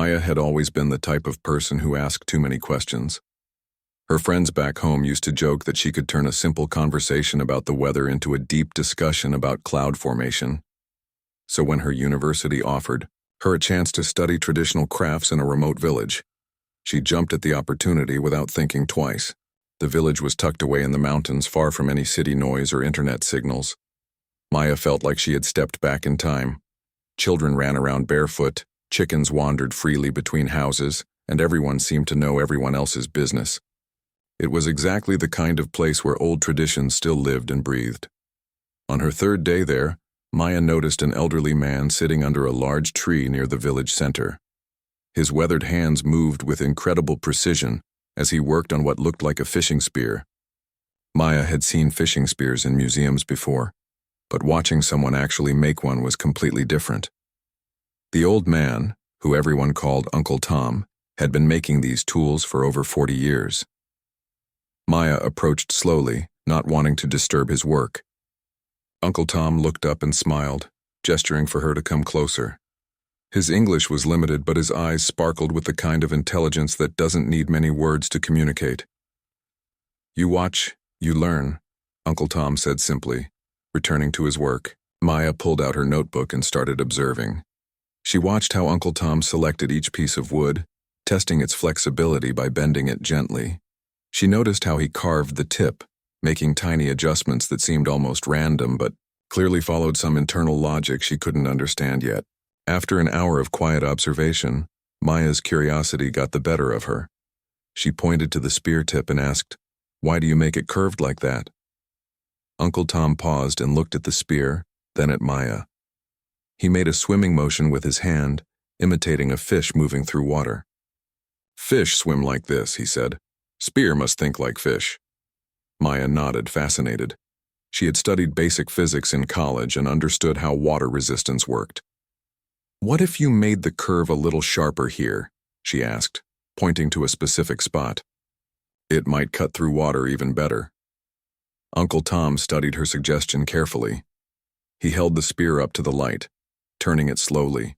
Maya had always been the type of person who asked too many questions. Her friends back home used to joke that she could turn a simple conversation about the weather into a deep discussion about cloud formation. So when her university offered her a chance to study traditional crafts in a remote village, she jumped at the opportunity without thinking twice. The village was tucked away in the mountains, far from any city noise or internet signals. Maya felt like she had stepped back in time. Children ran around barefoot, chickens wandered freely between houses, and everyone seemed to know everyone else's business. It was exactly the kind of place where old traditions still lived and breathed. On her third day there, Maya noticed an elderly man sitting under a large tree near the village center. His weathered hands moved with incredible precision as he worked on what looked like a fishing spear. Maya had seen fishing spears in museums before, but watching someone actually make one was completely different. The old man, who everyone called Uncle Tom, had been making these tools for over 40 years. Maya approached slowly, not wanting to disturb his work. Uncle Tom looked up and smiled, gesturing for her to come closer. His English was limited, but his eyes sparkled with the kind of intelligence that doesn't need many words to communicate. "You watch, you learn," Uncle Tom said simply, returning to his work. Maya pulled out her notebook and started observing. She watched how Uncle Tom selected each piece of wood, testing its flexibility by bending it gently. She noticed how he carved the tip, making tiny adjustments that seemed almost random but clearly followed some internal logic she couldn't understand yet. After an hour of quiet observation, Maya's curiosity got the better of her. She pointed to the spear tip and asked, "Why do you make it curved like that?" Uncle Tom paused and looked at the spear, then at Maya. He made a swimming motion with his hand, imitating a fish moving through water. "Fish swim like this," he said. "Spear must think like fish." Maya nodded, fascinated. She had studied basic physics in college and understood how water resistance worked. "What if you made the curve a little sharper here?" she asked, pointing to a specific spot. "It might cut through water even better." Uncle Tom studied her suggestion carefully. He held the spear up to the light, turning it slowly.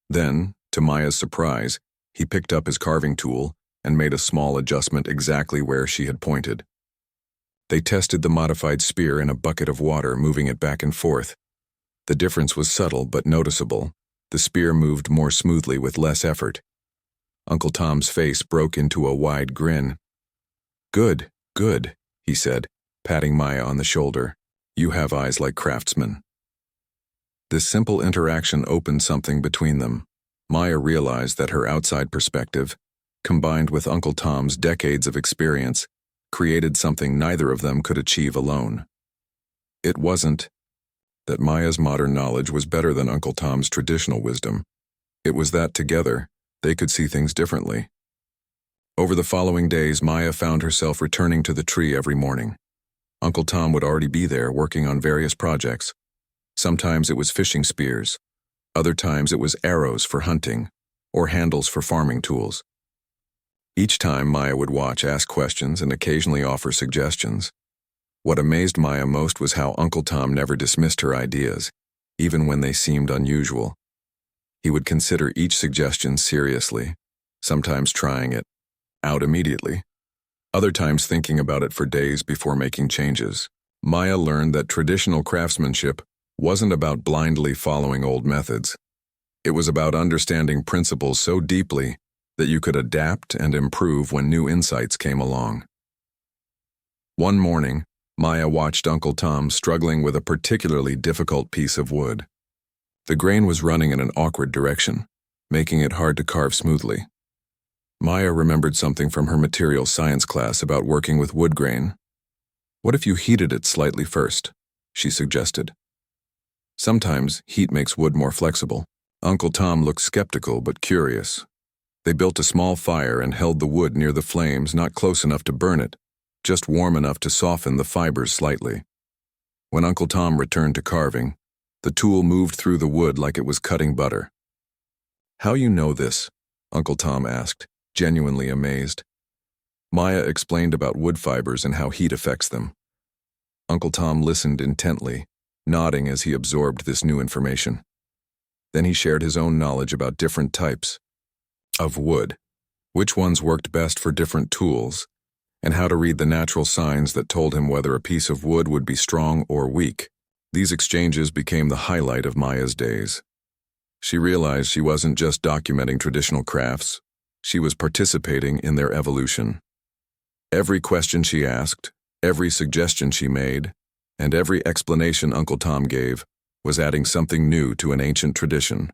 Then, to Maya's surprise, he picked up his carving tool and made a small adjustment exactly where she had pointed. They tested the modified spear in a bucket of water, moving it back and forth. The difference was subtle but noticeable. The spear moved more smoothly with less effort. Uncle Tom's face broke into a wide grin. "Good, good," he said, patting Maya on the shoulder. "You have eyes like craftsmen." This simple interaction opened something between them. Maya realized that her outside perspective, combined with Uncle Tom's decades of experience, created something neither of them could achieve alone. It wasn't that Maya's modern knowledge was better than Uncle Tom's traditional wisdom. It was that together, they could see things differently. Over the following days, Maya found herself returning to the tree every morning. Uncle Tom would already be there, working on various projects. Sometimes it was fishing spears. Other times it was arrows for hunting, or handles for farming tools. Each time, Maya would watch, ask questions, and occasionally offer suggestions. What amazed Maya most was how Uncle Tom never dismissed her ideas, even when they seemed unusual. He would consider each suggestion seriously, sometimes trying it out immediately, other times thinking about it for days before making changes. Maya learned that traditional craftsmanship wasn't about blindly following old methods. It was about understanding principles so deeply that you could adapt and improve when new insights came along. One morning, Maya watched Uncle Tom struggling with a particularly difficult piece of wood. The grain was running in an awkward direction, making it hard to carve smoothly. Maya remembered something from her materials science class about working with wood grain. "What if you heated it slightly first?" she suggested. "Sometimes heat makes wood more flexible." Uncle Tom looked skeptical but curious. They built a small fire and held the wood near the flames, not close enough to burn it, just warm enough to soften the fibers slightly. When Uncle Tom returned to carving, the tool moved through the wood like it was cutting butter. "How you know this?" Uncle Tom asked, genuinely amazed. Maya explained about wood fibers and how heat affects them. Uncle Tom listened intently, nodding as he absorbed this new information. Then he shared his own knowledge about different types. of wood, which ones worked best for different tools, and how to read the natural signs that told him whether a piece of wood would be strong or weak. These exchanges became the highlight of Maya's days. She realized she wasn't just documenting traditional crafts, she was participating in their evolution. Every question she asked, every suggestion she made, and every explanation Uncle Tom gave was adding something new to an ancient tradition.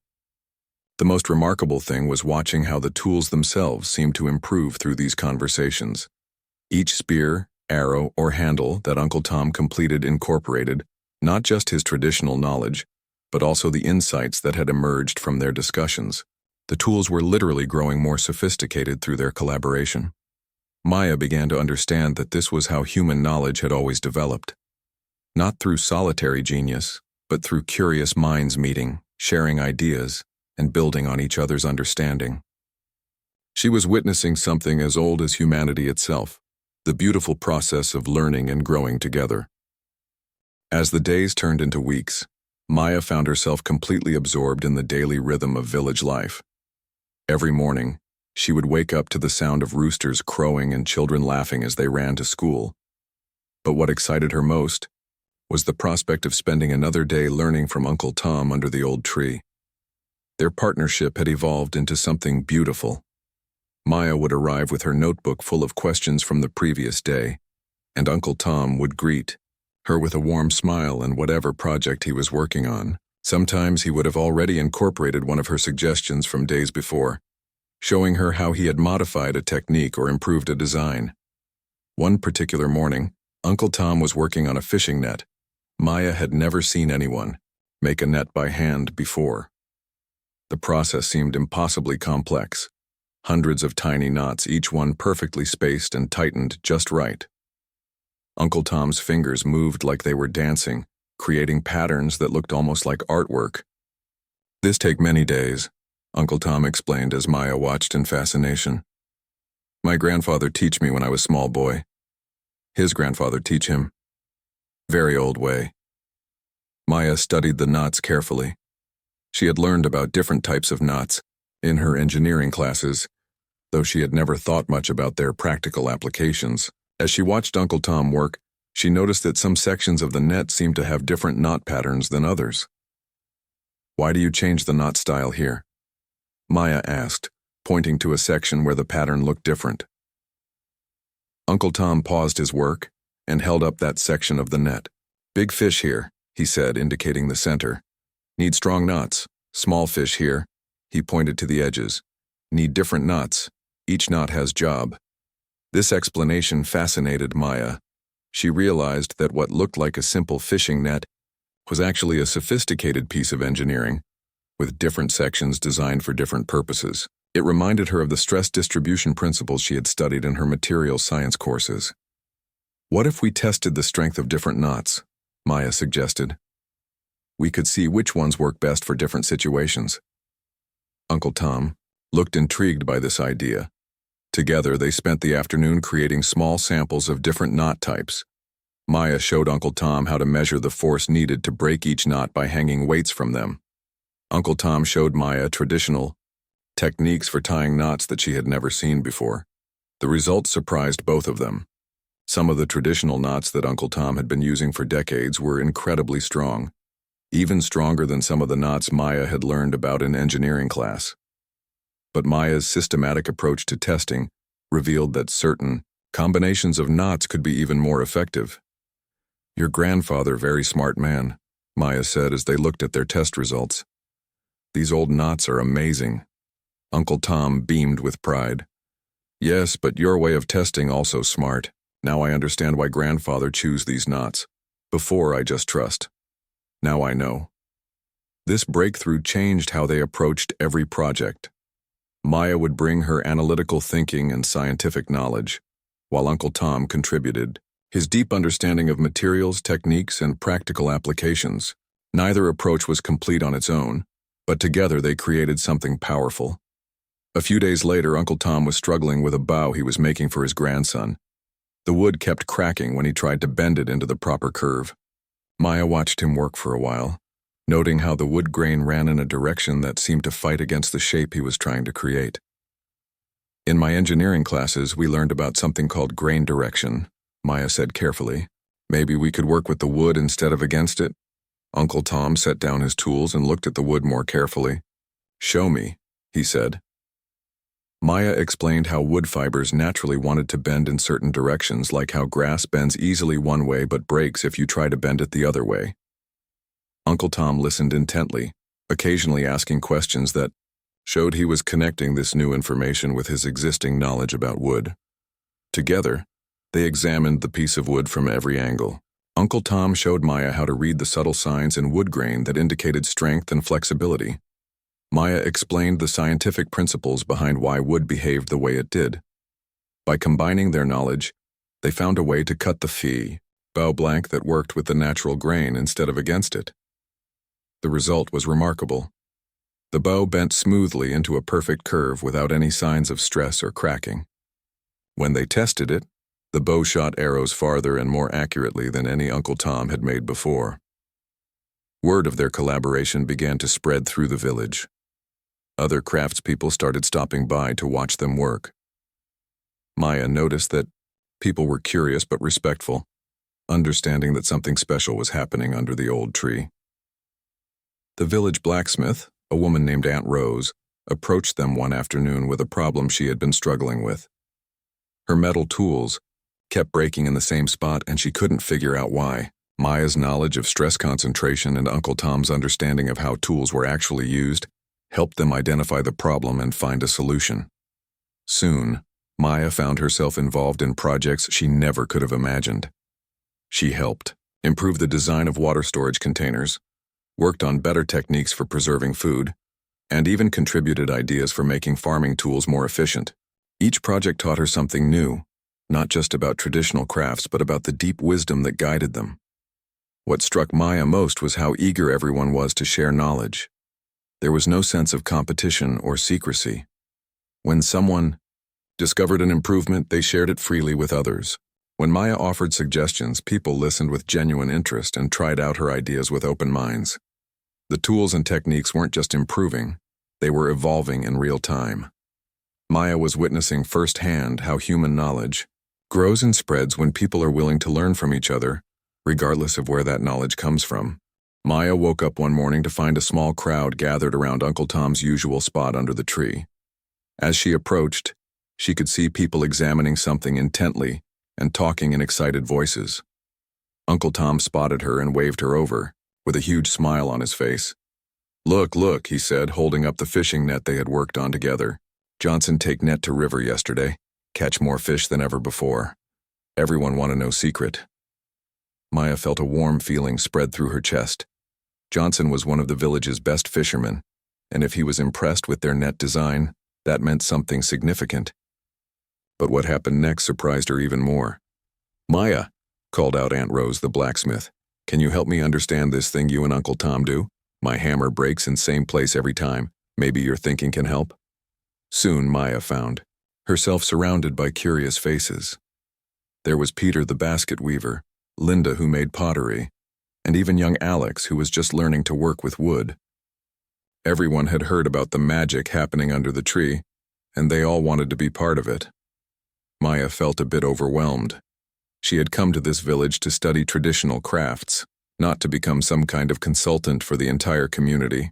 The most remarkable thing was watching how the tools themselves seemed to improve through these conversations. Each spear, arrow, or handle that Uncle Tom completed incorporated not just his traditional knowledge, but also the insights that had emerged from their discussions. The tools were literally growing more sophisticated through their collaboration. Maya began to understand that this was how human knowledge had always developed. Not through solitary genius, but through curious minds meeting, sharing ideas, and building on each other's understanding. She was witnessing something as old as humanity itself, the beautiful process of learning and growing together. As the days turned into weeks, Maya found herself completely absorbed in the daily rhythm of village life. Every morning, she would wake up to the sound of roosters crowing and children laughing as they ran to school. But what excited her most was the prospect of spending another day learning from Uncle Tom under the old tree. Their partnership had evolved into something beautiful. Maya would arrive with her notebook full of questions from the previous day, and Uncle Tom would greet her with a warm smile and whatever project he was working on. Sometimes he would have already incorporated one of her suggestions from days before, showing her how he had modified a technique or improved a design. One particular morning, Uncle Tom was working on a fishing net. Maya had never seen anyone make a net by hand before. The process seemed impossibly complex. Hundreds of tiny knots, each one perfectly spaced and tightened just right. Uncle Tom's fingers moved like they were dancing, creating patterns that looked almost like artwork. "This take many days," Uncle Tom explained as Maya watched in fascination. "My grandfather teach me when I was small boy. His grandfather teach him. Very old way." Maya studied the knots carefully. She had learned about different types of knots in her engineering classes, though she had never thought much about their practical applications. As she watched Uncle Tom work, she noticed that some sections of the net seemed to have different knot patterns than others. "Why do you change the knot style here?" Maya asked, pointing to a section where the pattern looked different. Uncle Tom paused his work and held up that section of the net. "Big fish here," he said, indicating the center. "Need strong knots. Small fish here." He pointed to the edges. "Need different knots. Each knot has job." This explanation fascinated Maya. She realized that what looked like a simple fishing net was actually a sophisticated piece of engineering, with different sections designed for different purposes. It reminded her of the stress distribution principles she had studied in her materials science courses. "What if we tested the strength of different knots?" Maya suggested. "We could see which ones work best for different situations." Uncle Tom looked intrigued by this idea. Together, they spent the afternoon creating small samples of different knot types. Maya showed Uncle Tom how to measure the force needed to break each knot by hanging weights from them. Uncle Tom showed Maya traditional techniques for tying knots that she had never seen before. The results surprised both of them. Some of the traditional knots that Uncle Tom had been using for decades were incredibly strong, even stronger than some of the knots Maya had learned about in engineering class. But Maya's systematic approach to testing revealed that certain combinations of knots could be even more effective. "Your grandfather, very smart man," Maya said as they looked at their test results. "These old knots are amazing." Uncle Tom beamed with pride. "Yes, but your way of testing also smart. Now I understand why grandfather chose these knots. Before I just trust. Now I know." This breakthrough changed how they approached every project. Maya would bring her analytical thinking and scientific knowledge, while Uncle Tom contributed his deep understanding of materials, techniques, and practical applications. Neither approach was complete on its own, but together they created something powerful. A few days later, Uncle Tom was struggling with a bow he was making for his grandson. The wood kept cracking when he tried to bend it into the proper curve. Maya watched him work for a while, noting how the wood grain ran in a direction that seemed to fight against the shape he was trying to create. In my engineering classes, we learned about something called grain direction, Maya said carefully. Maybe we could work with the wood instead of against it? Uncle Tom set down his tools and looked at the wood more carefully. Show me, he said. Maya explained how wood fibers naturally wanted to bend in certain directions, like how grass bends easily one way but breaks if you try to bend it the other way. Uncle Tom listened intently, occasionally asking questions that showed he was connecting this new information with his existing knowledge about wood. Together, they examined the piece of wood from every angle. Uncle Tom showed Maya how to read the subtle signs in wood grain that indicated strength and flexibility. Maya explained the scientific principles behind why wood behaved the way it did. By combining their knowledge, they found a way to cut the bow blank that worked with the natural grain instead of against it. The result was remarkable. The bow bent smoothly into a perfect curve without any signs of stress or cracking. When they tested it, the bow shot arrows farther and more accurately than any Uncle Tom had made before. Word of their collaboration began to spread through the village. Other craftspeople started stopping by to watch them work. Maya noticed that people were curious but respectful, understanding that something special was happening under the old tree. The village blacksmith, a woman named Aunt Rose, approached them one afternoon with a problem she had been struggling with. Her metal tools kept breaking in the same spot and she couldn't figure out why. Maya's knowledge of stress concentration and Uncle Tom's understanding of how tools were actually used helped them identify the problem and find a solution. Soon, Maya found herself involved in projects she never could have imagined. She helped improve the design of water storage containers, worked on better techniques for preserving food, and even contributed ideas for making farming tools more efficient. Each project taught her something new, not just about traditional crafts but about the deep wisdom that guided them. What struck Maya most was how eager everyone was to share knowledge. There was no sense of competition or secrecy. When someone discovered an improvement, they shared it freely with others. When Maya offered suggestions, people listened with genuine interest and tried out her ideas with open minds. The tools and techniques weren't just improving, they were evolving in real time. Maya was witnessing firsthand how human knowledge grows and spreads when people are willing to learn from each other, regardless of where that knowledge comes from. Maya woke up one morning to find a small crowd gathered around Uncle Tom's usual spot under the tree. As she approached, she could see people examining something intently and talking in excited voices. Uncle Tom spotted her and waved her over, with a huge smile on his face. Look, he said, holding up the fishing net they had worked on together. Johnson take net to river yesterday. Catch more fish than ever before. Everyone want to know secret. Maya felt a warm feeling spread through her chest. Johnson was one of the village's best fishermen, and if he was impressed with their net design, that meant something significant. But what happened next surprised her even more. Maya, called out Aunt Rose the blacksmith, can you help me understand this thing you and Uncle Tom do? My hammer breaks in same place every time. Maybe your thinking can help? Soon Maya found herself surrounded by curious faces. There was Peter the basket weaver, Linda who made pottery, and even young Alex who was just learning to work with wood. Everyone had heard about the magic happening under the tree, and they all wanted to be part of it. Maya felt a bit overwhelmed. She had come to this village to study traditional crafts, not to become some kind of consultant for the entire community.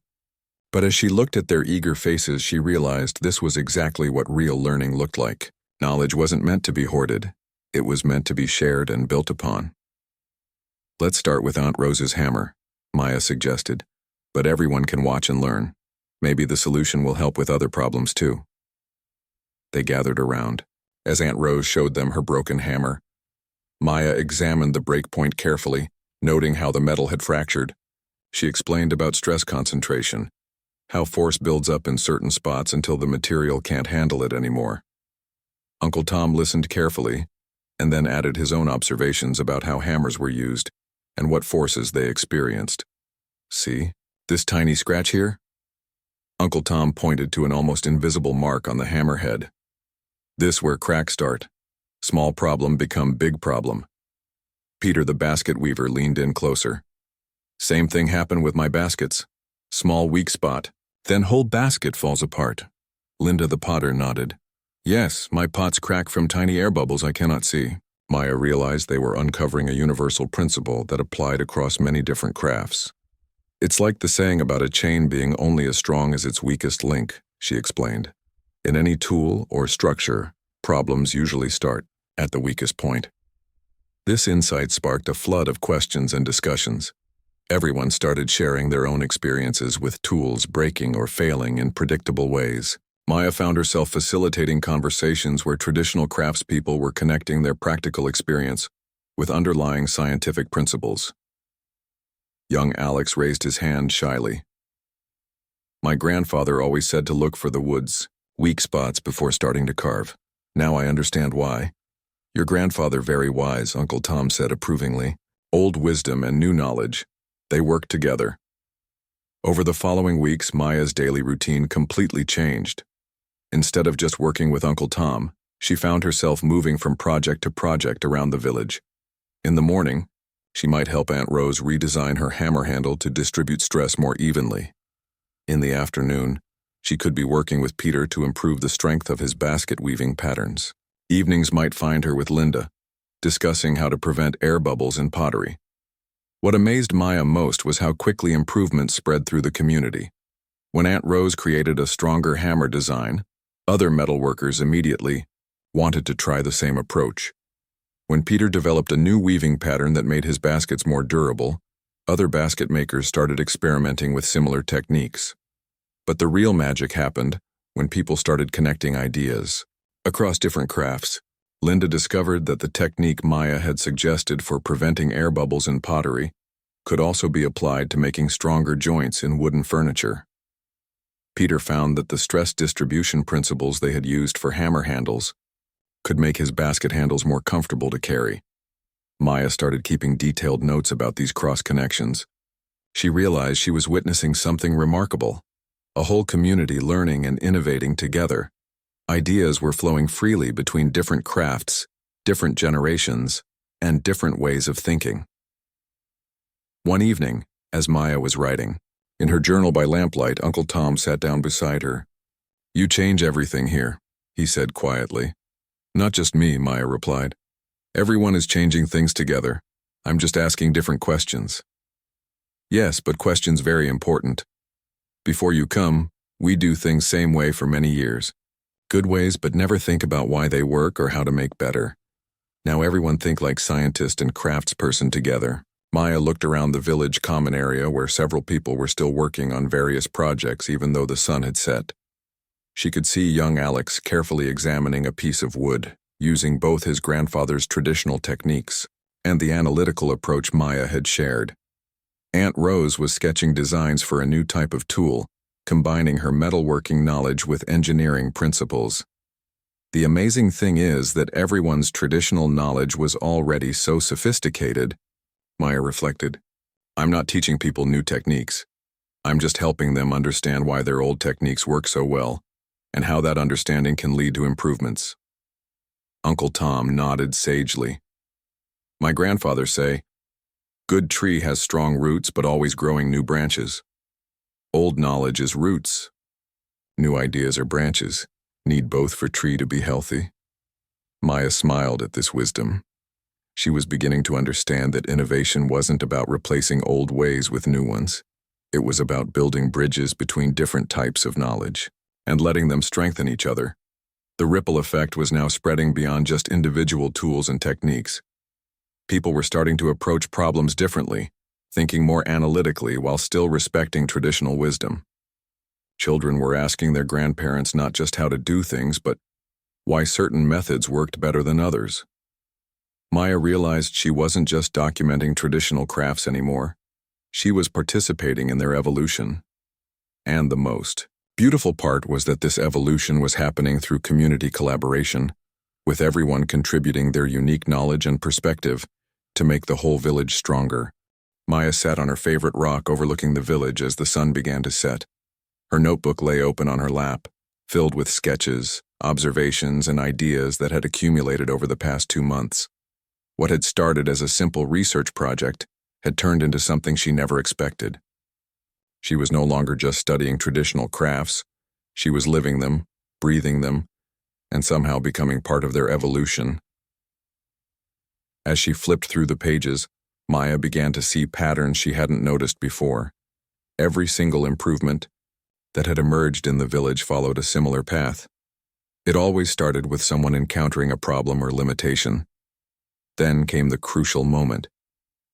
But as she looked at their eager faces, she realized this was exactly what real learning looked like. Knowledge wasn't meant to be hoarded. It was meant to be shared and built upon. Let's start with Aunt Rose's hammer, Maya suggested, but everyone can watch and learn. Maybe the solution will help with other problems too. They gathered around. As Aunt Rose showed them her broken hammer, Maya examined the breakpoint carefully, noting how the metal had fractured. She explained about stress concentration, how force builds up in certain spots until the material can't handle it anymore. Uncle Tom listened carefully, and then added his own observations about how hammers were used and what forces they experienced. See, this tiny scratch here? Uncle Tom pointed to an almost invisible mark on the hammerhead. This where cracks start. Small problem become big problem. Peter the basket weaver leaned in closer. Same thing happened with my baskets. Small weak spot, then whole basket falls apart. Linda the potter nodded. Yes, my pots crack from tiny air bubbles I cannot see. Maya realized they were uncovering a universal principle that applied across many different crafts. It's like the saying about a chain being only as strong as its weakest link, she explained. In any tool or structure, problems usually start at the weakest point. This insight sparked a flood of questions and discussions. Everyone started sharing their own experiences with tools breaking or failing in predictable ways. Maya found herself facilitating conversations where traditional craftspeople were connecting their practical experience with underlying scientific principles. Young Alex raised his hand shyly. My grandfather always said to look for the wood's weak spots before starting to carve. Now I understand why. Your grandfather very wise, Uncle Tom said approvingly. Old wisdom and new knowledge, they worked together. Over the following weeks, Maya's daily routine completely changed. Instead of just working with Uncle Tom, she found herself moving from project to project around the village. In the morning, she might help Aunt Rose redesign her hammer handle to distribute stress more evenly. In the afternoon, she could be working with Peter to improve the strength of his basket weaving patterns. Evenings might find her with Linda, discussing how to prevent air bubbles in pottery. What amazed Maya most was how quickly improvements spread through the community. When Aunt Rose created a stronger hammer design, other metalworkers immediately wanted to try the same approach. When Peter developed a new weaving pattern that made his baskets more durable, other basket makers started experimenting with similar techniques. But the real magic happened when people started connecting ideas. Across different crafts, Linda discovered that the technique Maya had suggested for preventing air bubbles in pottery could also be applied to making stronger joints in wooden furniture. Peter found that the stress distribution principles they had used for hammer handles could make his basket handles more comfortable to carry. Maya started keeping detailed notes about these cross-connections. She realized she was witnessing something remarkable, a whole community learning and innovating together. Ideas were flowing freely between different crafts, different generations, and different ways of thinking. One evening, as Maya was writing, in her journal by lamplight, Uncle Tom sat down beside her. "You change everything here," he said quietly. "Not just me," Maya replied. "Everyone is changing things together. I'm just asking different questions." "Yes, but questions very important. Before you come, we do things same way for many years. Good ways, but never think about why they work or how to make better. Now everyone think like scientist and craftsperson together." Maya looked around the village common area where several people were still working on various projects even though the sun had set. She could see young Alex carefully examining a piece of wood, using both his grandfather's traditional techniques and the analytical approach Maya had shared. Aunt Rose was sketching designs for a new type of tool, combining her metalworking knowledge with engineering principles. The amazing thing is that everyone's traditional knowledge was already so sophisticated, Maya reflected. I'm not teaching people new techniques. I'm just helping them understand why their old techniques work so well, and how that understanding can lead to improvements. Uncle Tom nodded sagely. My grandfather say, good tree has strong roots but always growing new branches. Old knowledge is roots. New ideas are branches, need both for tree to be healthy. Maya smiled at this wisdom. She was beginning to understand that innovation wasn't about replacing old ways with new ones. It was about building bridges between different types of knowledge and letting them strengthen each other. The ripple effect was now spreading beyond just individual tools and techniques. People were starting to approach problems differently, thinking more analytically while still respecting traditional wisdom. Children were asking their grandparents not just how to do things, but why certain methods worked better than others. Maya realized she wasn't just documenting traditional crafts anymore. She was participating in their evolution. And the most beautiful part was that this evolution was happening through community collaboration, with everyone contributing their unique knowledge and perspective to make the whole village stronger. Maya sat on her favorite rock overlooking the village as the sun began to set. Her notebook lay open on her lap, filled with sketches, observations, and ideas that had accumulated over the past 2 months. What had started as a simple research project had turned into something she never expected. She was no longer just studying traditional crafts. She was living them, breathing them, and somehow becoming part of their evolution. As she flipped through the pages, Maya began to see patterns she hadn't noticed before. Every single improvement that had emerged in the village followed a similar path. It always started with someone encountering a problem or limitation. Then came the crucial moment.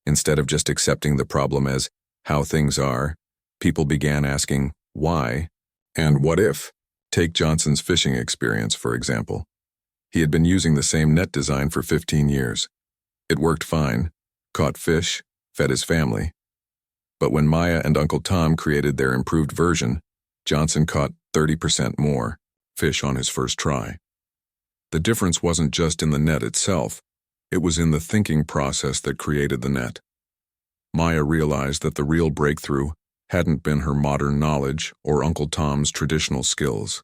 Instead of just accepting the problem as how things are, people began asking why and what if. Take Johnson's fishing experience, for example. He had been using the same net design for 15 years. It worked fine, caught fish, fed his family. But when Maya and Uncle Tom created their improved version, Johnson caught 30% more fish on his first try. The difference wasn't just in the net itself, it was in the thinking process that created the net. Maya realized that the real breakthrough hadn't been her modern knowledge or Uncle Tom's traditional skills.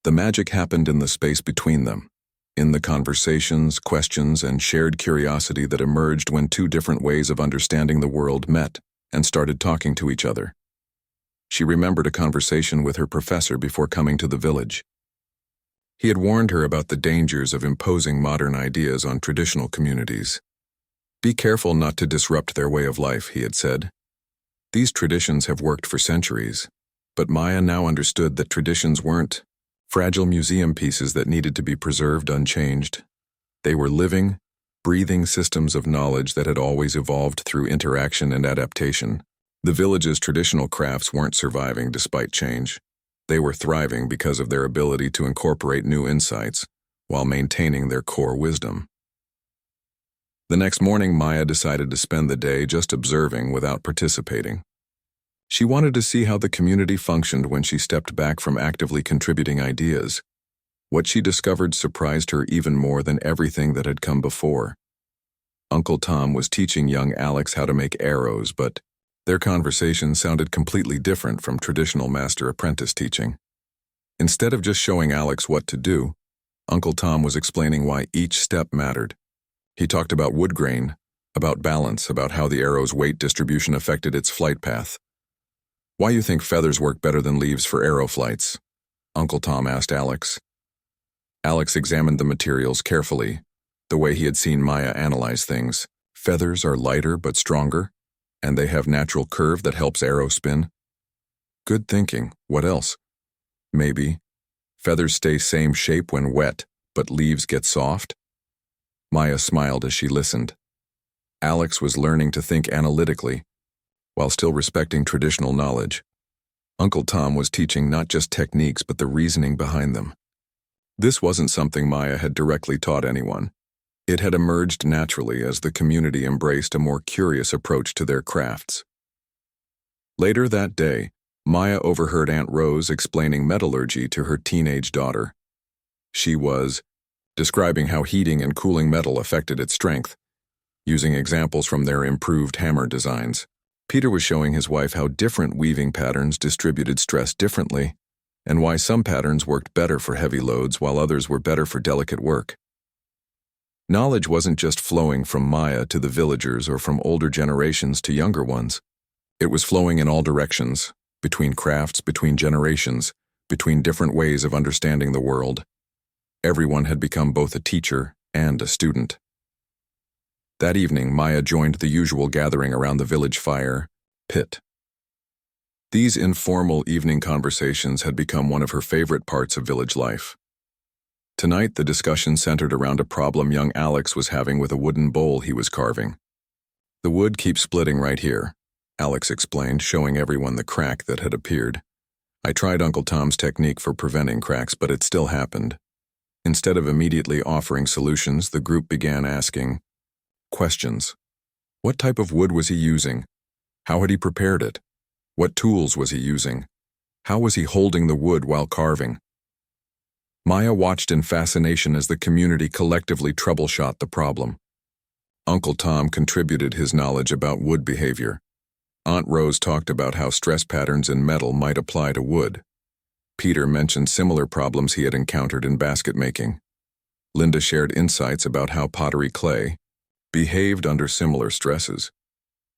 The magic happened in the space between them, in the conversations, questions, and shared curiosity that emerged when two different ways of understanding the world met and started talking to each other. She remembered a conversation with her professor before coming to the village. He had warned her about the dangers of imposing modern ideas on traditional communities. Be careful not to disrupt their way of life, he had said. These traditions have worked for centuries, but Maya now understood that traditions weren't fragile museum pieces that needed to be preserved unchanged. They were living, breathing systems of knowledge that had always evolved through interaction and adaptation. The village's traditional crafts weren't surviving despite change. They were thriving because of their ability to incorporate new insights while maintaining their core wisdom. The next morning, Maya decided to spend the day just observing without participating. She wanted to see how the community functioned when she stepped back from actively contributing ideas. What she discovered surprised her even more than everything that had come before. Uncle Tom was teaching young Alex how to make arrows, but their conversation sounded completely different from traditional master-apprentice teaching. Instead of just showing Alex what to do, Uncle Tom was explaining why each step mattered. He talked about wood grain, about balance, about how the arrow's weight distribution affected its flight path. Why you think feathers work better than leaves for arrow flights? Uncle Tom asked Alex. Alex examined the materials carefully, the way he had seen Maya analyze things. Feathers are lighter but stronger, and they have natural curve that helps arrow spin. Good thinking. What else? Maybe feathers stay same shape when wet, but leaves get soft? Maya smiled as she listened. Alex was learning to think analytically, while still respecting traditional knowledge. Uncle Tom was teaching not just techniques but the reasoning behind them. This wasn't something Maya had directly taught anyone. It had emerged naturally as the community embraced a more curious approach to their crafts. Later that day, Maya overheard Aunt Rose explaining metallurgy to her teenage daughter. She was describing how heating and cooling metal affected its strength, using examples from their improved hammer designs. Peter was showing his wife how different weaving patterns distributed stress differently, and why some patterns worked better for heavy loads while others were better for delicate work. Knowledge wasn't just flowing from Maya to the villagers or from older generations to younger ones. It was flowing in all directions, between crafts, between generations, between different ways of understanding the world. Everyone had become both a teacher and a student. That evening, Maya joined the usual gathering around the village fire pit. These informal evening conversations had become one of her favorite parts of village life. Tonight, the discussion centered around a problem young Alex was having with a wooden bowl he was carving. The wood keeps splitting right here, Alex explained, showing everyone the crack that had appeared. I tried Uncle Tom's technique for preventing cracks, but it still happened. Instead of immediately offering solutions, the group began asking questions. What type of wood was he using? How had he prepared it? What tools was he using? How was he holding the wood while carving? Maya watched in fascination as the community collectively troubleshot the problem. Uncle Tom contributed his knowledge about wood behavior. Aunt Rose talked about how stress patterns in metal might apply to wood. Peter mentioned similar problems he had encountered in basket making. Linda shared insights about how pottery clay behaved under similar stresses.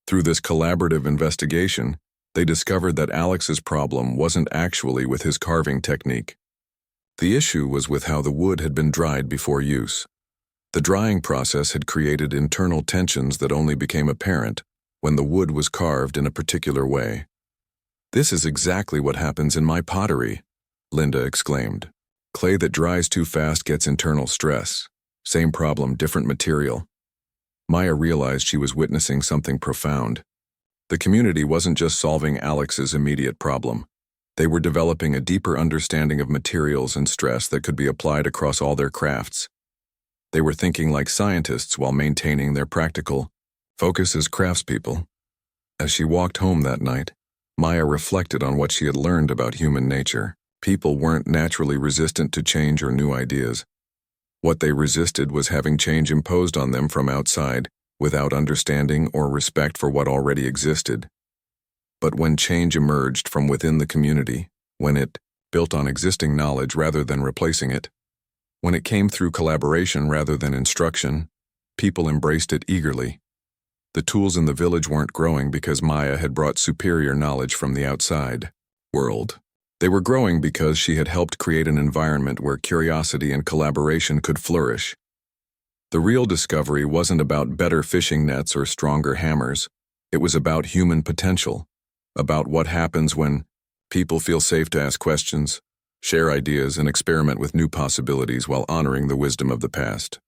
Through this collaborative investigation, they discovered that Alex's problem wasn't actually with his carving technique. The issue was with how the wood had been dried before use. The drying process had created internal tensions that only became apparent when the wood was carved in a particular way. "This is exactly what happens in my pottery," Linda exclaimed. "Clay that dries too fast gets internal stress. Same problem, different material." Maya realized she was witnessing something profound. The community wasn't just solving Alex's immediate problem. They were developing a deeper understanding of materials and stress that could be applied across all their crafts. They were thinking like scientists while maintaining their practical focus as craftspeople. As she walked home that night, Maya reflected on what she had learned about human nature. People weren't naturally resistant to change or new ideas. What they resisted was having change imposed on them from outside, without understanding or respect for what already existed. But when change emerged from within the community, when it built on existing knowledge rather than replacing it, when it came through collaboration rather than instruction, people embraced it eagerly. The tools in the village weren't growing because Maya had brought superior knowledge from the outside world. They were growing because she had helped create an environment where curiosity and collaboration could flourish. The real discovery wasn't about better fishing nets or stronger hammers. It was about human potential, about what happens when people feel safe to ask questions, share ideas, and experiment with new possibilities while honoring the wisdom of the past.